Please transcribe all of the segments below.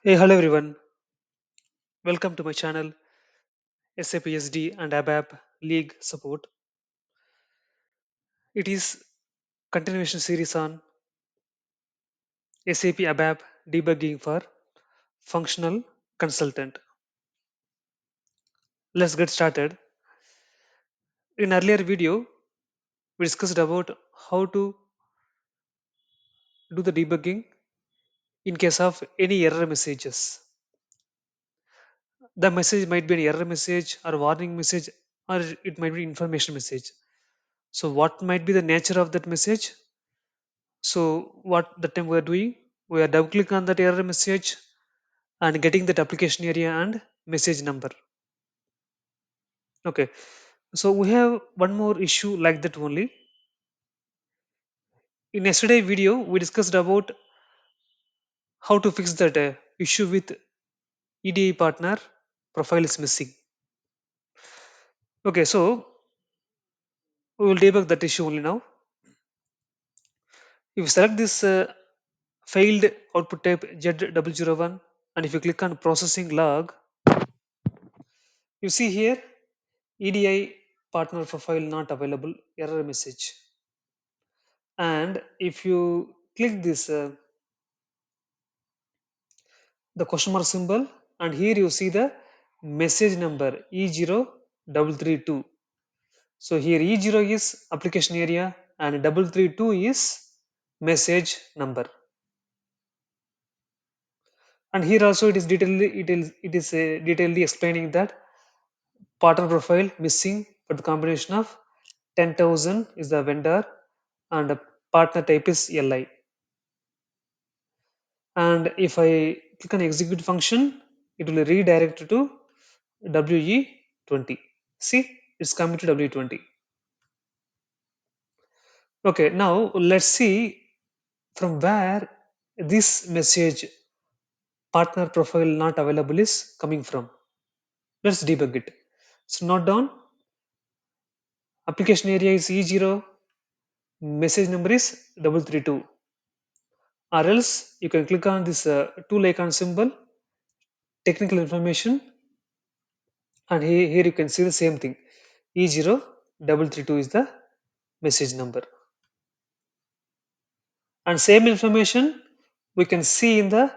Hey, hello everyone. Welcome to my channel SAP SD and ABAP League Support. It is continuation series on SAP ABAP Debugging for Functional Consultant. Let's get started. In earlier video, we discussed about how to do the debugging in case of any error messages. The message might be an error message or warning message or it might be information message. So what might be the nature of that message? So what the time we are doing, we are double click on that error message and getting that application area and message number. Okay, so we have one more issue like that only. In yesterday video, we discussed about how to fix that issue with EDI partner profile is missing. Okay, so we will debug that issue only now. If you select this failed output type Z001 and if you click on processing log, you see here EDI partner profile not available error message. And if you click this the question mark symbol and here you see the message number E0332. So here E0 is application area and 332 is message number. And here also it is detailedly explaining that partner profile missing for the combination of 10,000 is the vendor and the partner type is LI. And if I click on execute function, it will redirect to WE20. See, it's coming to W20. Okay, now let's see from where this message partner profile not available is coming from. Let's debug it. So note down application area is E0, message number is 332. Or else you can click on this tool icon symbol, technical information, and here you can see the same thing. E0332 is the message number. And same information we can see in the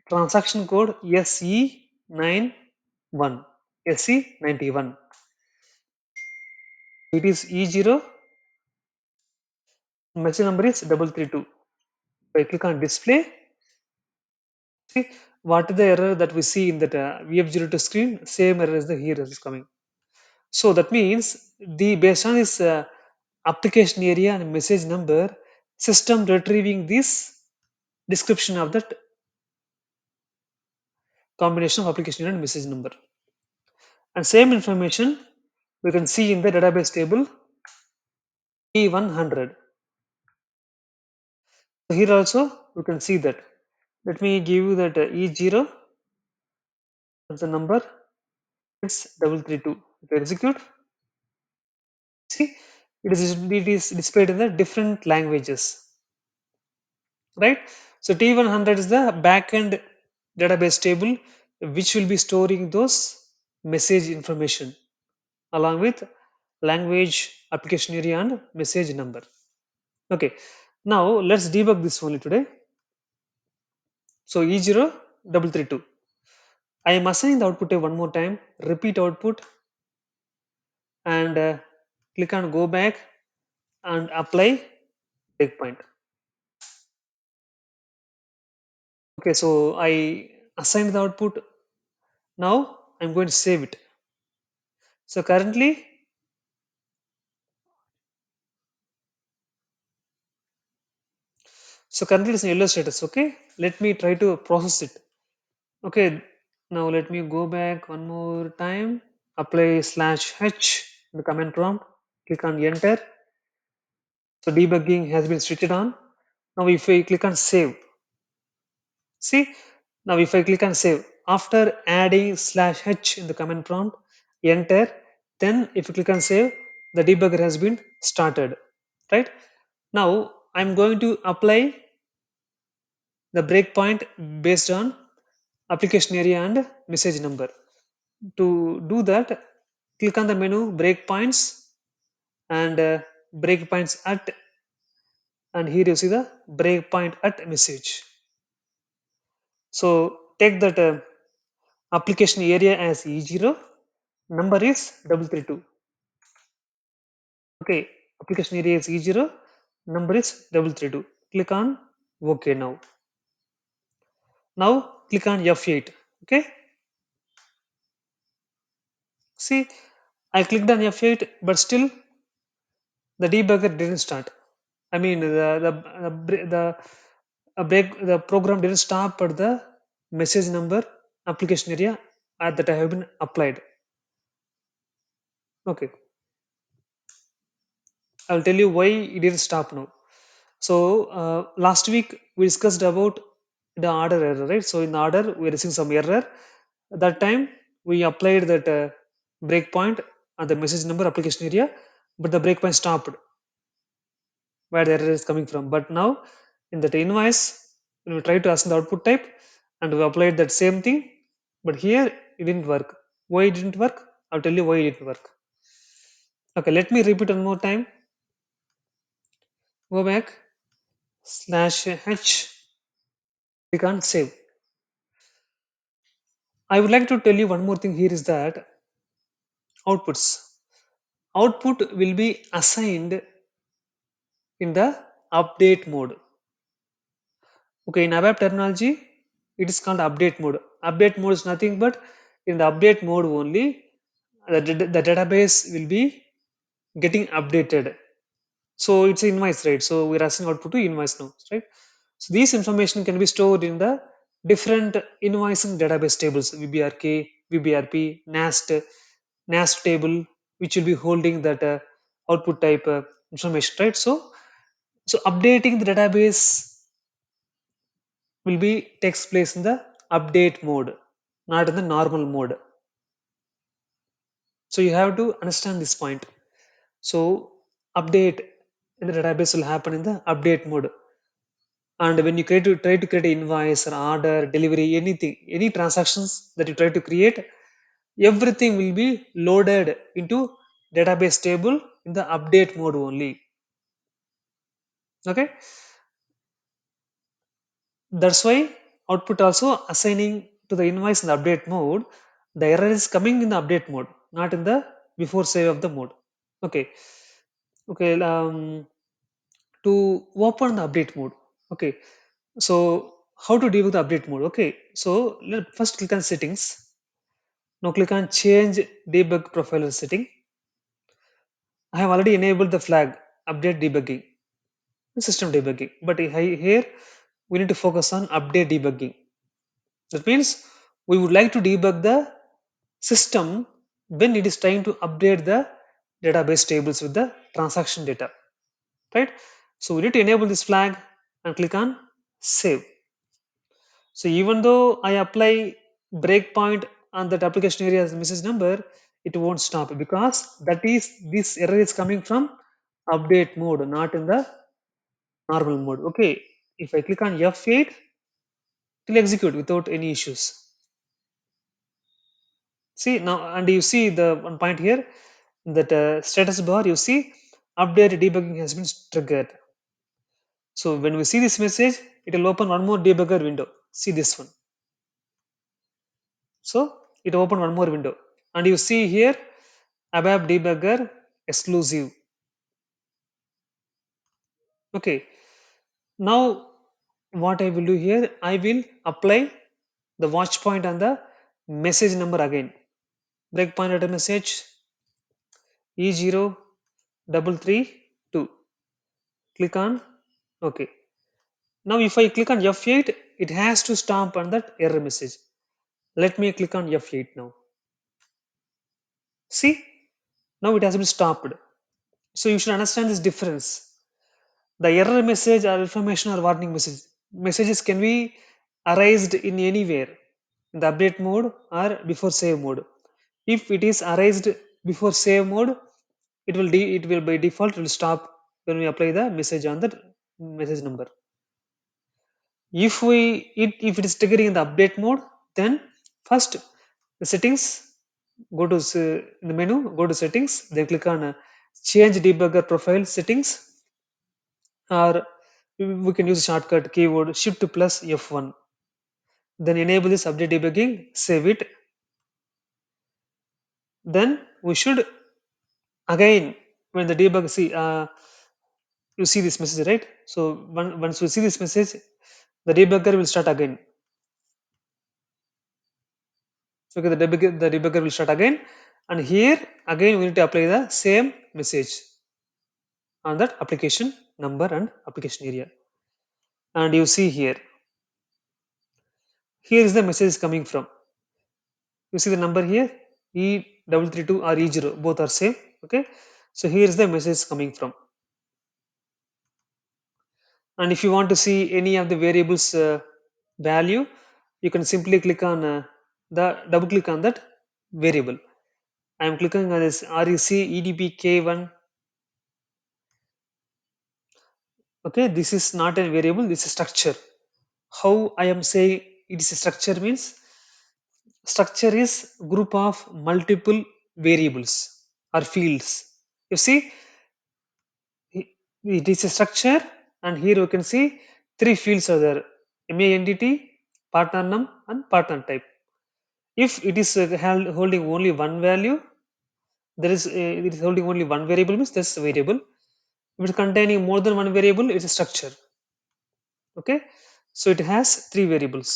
transaction code SE91. SE91. It is E0, message number is 332. If I click on display, see what is the error that we see in that VF02 screen, same error is the here is coming. So that means the based on this application area and message number, system retrieving this description of that combination of application area and message number. And same information we can see in the database table E100. So here also we can see that. Let me give you that E0 as the number. It's 332. If I execute, see it is displayed in the different languages, right? So T100 is the backend database table which will be storing those message information along with language, application area, and message number. Okay, now let's debug this only today. So E0332. I am assigning the output type one more time, repeat output, and click on go back and apply breakpoint. Okay, so I assigned the output. Now I'm going to save it. So currently it's in yellow status. Okay, let me try to process it. Okay, now let me go back one more time. Apply /h in the command prompt. Click on enter. So debugging has been switched on. Now if I click on save, see now if I click on save after adding /h in the command prompt, enter. Then if you click on save, the debugger has been started. Right now, I'm going to apply the breakpoint based on application area and message number. To do that, click on the menu breakpoints and breakpoints at, and here you see the breakpoint at message. So take that application area as E0, number is 332. Okay, application area is E0, number is 332. Click on OK now. Now click on F8. Okay, see, I clicked on F8, but still the debugger didn't start. I mean, the program didn't stop at the message number application area that I have been applied. Okay, I will tell you why it didn't stop now. So last week we discussed about the order error, right? So in the order we received some error. That time we applied that breakpoint on the message number application area, but the breakpoint stopped where the error is coming from. But now in that invoice, we try to assign the output type and we applied that same thing, but here it didn't work. Why it didn't work? I'll tell you why it didn't work. Okay, let me repeat one more time. Go back slash h, click on save. I would like to tell you one more thing here is that outputs. Output will be assigned in the update mode. Okay, in ABAP terminology, it is called update mode. Update mode is nothing but in the update mode only, the database will be getting updated. So it's invoice, right? So we're asking output to invoice now, right? So these information can be stored in the different invoicing database tables, VBRK, VBRP, NAST table, which will be holding that output type information, right? So updating the database will be takes place in the update mode, not in the normal mode. So you have to understand this point. So update in the database will happen in the update mode. And when you try to create an invoice or order, delivery, anything, any transactions that you try to create, everything will be loaded into database table in the update mode only. Okay, that's why output also assigning to the invoice in the update mode, the error is coming in the update mode, not in the before save of the mode. Okay, okay. To open the update mode. Okay, so how to deal with the update mode? Okay, so first click on settings. Now click on change debug profile setting. I have already enabled the flag update debugging, system debugging, but here we need to focus on update debugging. That means we would like to debug the system when it is trying to update the database tables with the transaction data, right? So we need to enable this flag and click on save. So even though I apply breakpoint on that application area as message number, it won't stop because that is this error is coming from update mode, not in the normal mode. Okay, if I click on F8, it will execute without any issues. See now, and you see the one point here that status bar. You see update debugging has been triggered. So when we see this message, it will open one more debugger window. See this one. So it opened one more window, and you see here Abap Debugger exclusive. Okay, now what I will do here, I will apply the watch point on the message number again. Breakpoint at a message E0 332. Click on OK. Now if I click on F8, it has to stop on that error message. Let me click on F8 now. See, now it has been stopped. So you should understand this difference. The error message or information or warning messages can be arised in anywhere in the update mode or before save mode. If it is arised before save mode, it will by default will stop when we apply the message on the message number. If it is triggering in the update mode, Then first the settings, go to in the menu, go to settings, then click on change debugger profile settings, or we can use a shortcut keyword shift plus F1. Then enable this update debugging, save it. Then we should again, when the debug, see, you see this message, right? So once you see this message, the debugger will start again. So okay, the debugger will start again, and here again we need to apply the same message on that application number and application area. And you see here, here is the message coming from. You see the number here, E332 or E0, both are same. Okay, so here is the message coming from. And if you want to see any of the variables value, you can simply click on the double click on that variable. I am clicking on this REC EDPK1. Okay, this is not a variable, this is structure. How I am saying it is a structure means, structure is group of multiple variables or fields. You see, i- it is a structure, and here you can see three fields are there: MA entity, partner num, and partner type. If it is holding only one value, there is it is holding only one variable means that's a variable. If it's containing more than one variable, it's a structure. Okay, so it has three variables.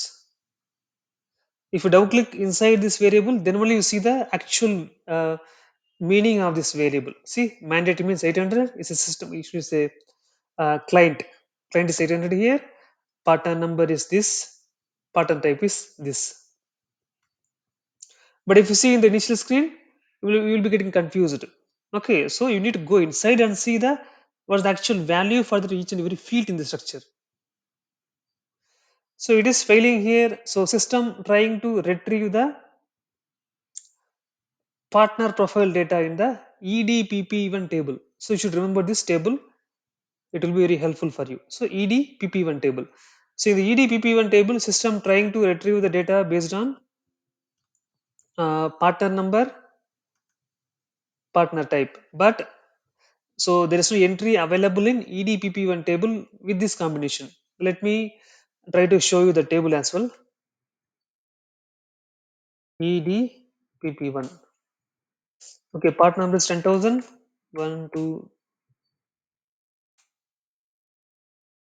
If you double click inside this variable, then only you see the actual meaning of this variable. See, mandate means 800 is a system. It should say client. Client is 800 here. Partner number is this. Partner type is this. But if you see in the initial screen, you will be getting confused. Okay, so you need to go inside and see the what's the actual value for the each and every field in the structure. So it is failing here. So system trying to retrieve the partner profile data in the EDPP1 table. So you should remember this table. It will be very helpful for you. So EDPP1 table. So in the EDPP1 table, system trying to retrieve the data based on partner number, partner type. But so there is no entry available in EDPP1 table with this combination. Let me try to show you the table as well. EDPP1. Okay, part number is 10,000. 1, 2,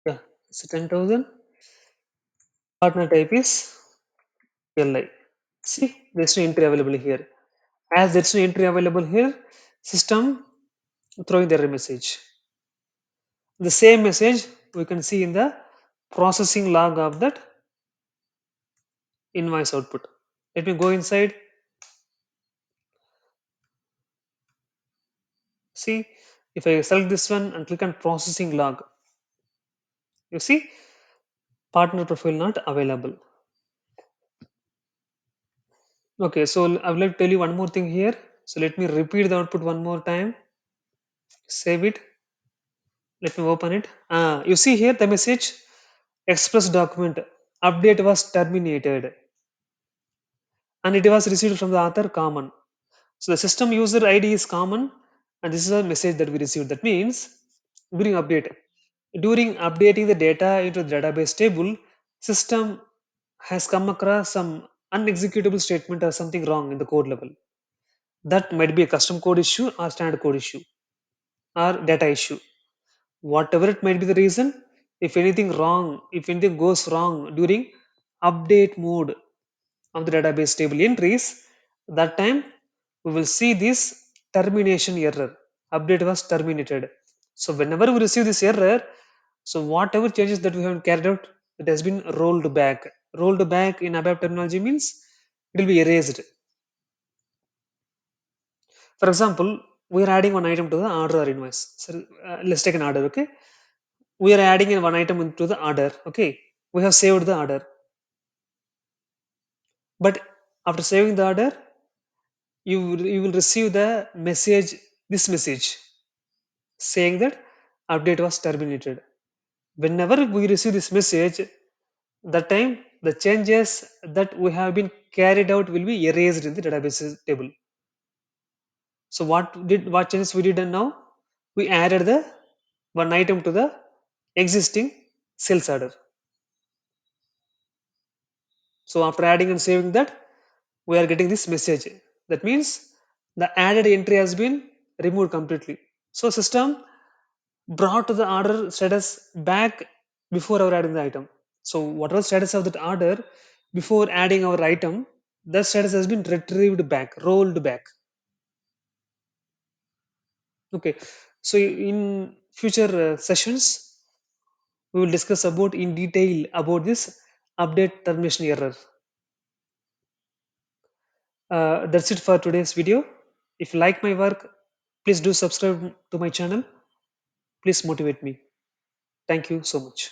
yeah, it's 10,000. Partner type is LI. See, there's no entry available here. As there's no entry available here, system throwing the error message. The same message we can see in the processing log of that invoice output. Let me go inside. See, if I select this one and click on processing log, you see partner profile not available. Okay, so I would like to tell you one more thing here. So let me repeat the output one more time. Save it. Let me open it. You see here the message express document update was terminated and it was received from the author common. So the system user ID is common, and this is a message that we received. That means during update, during updating the data into the database table, system has come across some unexecutable statement or something wrong in the code level. That might be a custom code issue or standard code issue or data issue. Whatever it might be the reason, if anything wrong, if anything goes wrong during update mode of the database table entries, that time we will see this termination error. Update was terminated. So whenever we receive this error, so whatever changes that we have carried out, it has been rolled back. Rolled back in ABAP terminology means it will be erased. For example, we are adding one item to the order or invoice. So let's take an order. Okay, we are adding in one item into the order. Okay, we have saved the order, but after saving the order, you will receive the message, this message saying that update was terminated. Whenever we receive this message, that time the changes that we have been carried out will be erased in the database table. So what changes we did, and now we added the one item to the existing sales order. So after adding and saving that, we are getting this message. That means the added entry has been removed completely. So system brought the order status back before our adding the item. So whatever status of that order before adding our item, that status has been retrieved back, rolled back. Okay. So in future sessions, we will discuss about in detail about this update termination error. That's it for today's video. If you like my work, please do subscribe to my channel. Please motivate me. Thank you so much.